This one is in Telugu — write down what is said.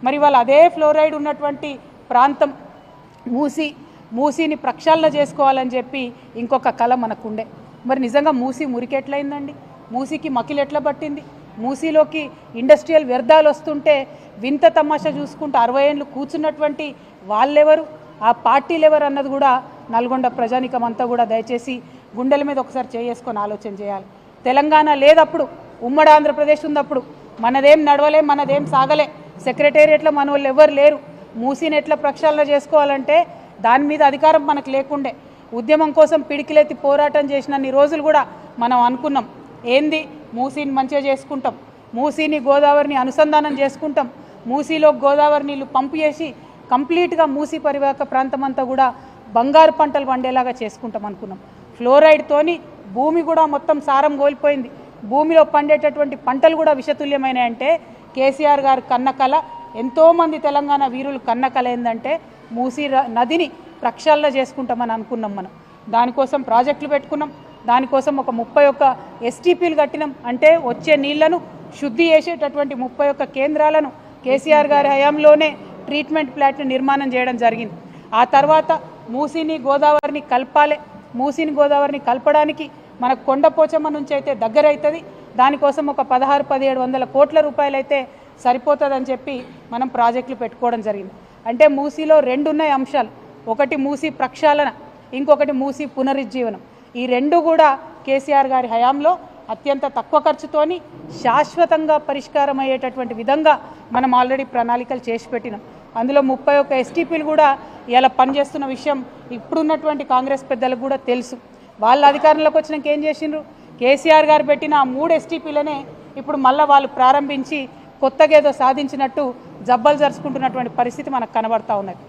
మరి వాళ్ళు అదే ఫ్లోరైడ్ ఉన్నటువంటి ప్రాంతం మూసీని ప్రక్షాళన చేసుకోవాలని చెప్పి ఇంకొక కళ మనకుండే. మరి నిజంగా మూసీ మురికెట్లయిందండి? మూసీకి మకిలు ఎట్లా పట్టింది? మూసీలోకి ఇండస్ట్రియల్ వ్యర్థాలు వస్తుంటే వింత తమాషా చూసుకుంటూ 60 ఏళ్ళు కూర్చున్నటువంటి వాళ్ళెవరు, ఆ పార్టీలు ఎవరు అన్నది కూడా నల్గొండ ప్రజానికం అంతా కూడా దయచేసి గుండెల మీద ఒకసారి చేసుకొని ఆలోచన చేయాలి. తెలంగాణ లేదప్పుడు, ఉమ్మడి ఆంధ్రప్రదేశ్ ఉన్నప్పుడు మనదేం నడవలే, మనదేం సాగలే, సెక్రటేరియట్లో మన వాళ్ళు ఎవరు లేరు. మూసీని ఎట్లా ప్రక్షాళన చేసుకోవాలంటే దాని మీద అధికారం మనకు లేకుండే. ఉద్యమం కోసం పిడికిలెత్తి పోరాటం చేసినన్ని రోజులు కూడా మనం అనుకున్నాం, ఏంది మూసీని మంచిగా చేసుకుంటాం, మూసీని గోదావరిని అనుసంధానం చేసుకుంటాం, మూసీలో గోదావరి నీళ్లు పంపు చేసి కంప్లీట్గా మూసీ పరివాహక ప్రాంతం అంతా కూడా బంగారు పంటలు పండేలాగా చేసుకుంటాం అనుకున్నాం. ఫ్లోరైడ్తోని భూమి కూడా మొత్తం సారం కోల్పోయింది. భూమిలో పండేటటువంటి పంటలు కూడా విషతుల్యమైనాయంటే కేసీఆర్ గారు కన్నకల, ఎంతోమంది తెలంగాణ వీరులు కన్నకల ఏంటంటే మూసీ నదిని ప్రక్షాళన చేసుకుంటామని అనుకున్నాం. మనం దానికోసం ప్రాజెక్టులు పెట్టుకున్నాం, దానికోసం ఒక 31 STPలు కట్టినాం. అంటే వచ్చే నీళ్లను శుద్ధి చేసేటటువంటి 31 కేంద్రాలను కేసీఆర్ గారి హయాంలోనే ట్రీట్మెంట్ ప్లాంట్ని నిర్మాణం చేయడం జరిగింది. ఆ తర్వాత మూసీని గోదావరిని కలపాలి. మూసీని గోదావరిని కలపడానికి మనకు కొండపోచమ్మ నుంచి అయితే దగ్గర అవుతుంది. దానికోసం ఒక 1600-1700 కోట్ల రూపాయలు అయితే సరిపోతుందని చెప్పి మనం ప్రాజెక్టులు పెట్టుకోవడం జరిగింది. అంటే మూసీలో 2 ఉన్నాయి అంశాలు, ఒకటి మూసీ ప్రక్షాళన, ఇంకొకటి మూసీ పునరుజ్జీవనం. ఈ 2 కూడా కేసీఆర్ గారి హయాంలో అత్యంత తక్కువ ఖర్చుతోని శాశ్వతంగా పరిష్కారం అయ్యేటటువంటి విధంగా మనం ఆల్రెడీ ప్రణాళికలు చేసి పెట్టినాం. అందులో 31 STPలు కూడా ఇలా పనిచేస్తున్న విషయం ఇప్పుడున్నటువంటి కాంగ్రెస్ పెద్దలకు కూడా తెలుసు. వాళ్ళ అధికారంలోకి వచ్చినాక ఏం చేసిండ్రు? కేసీఆర్ గారు పెట్టిన ఆ 3 STPలనే ఇప్పుడు మళ్ళీ వాళ్ళు ప్రారంభించి కొత్తగా ఏదో సాధించినట్టు జబ్బలు జరుచుకుంటున్నటువంటి పరిస్థితి మనకు కనబడతా ఉన్నది.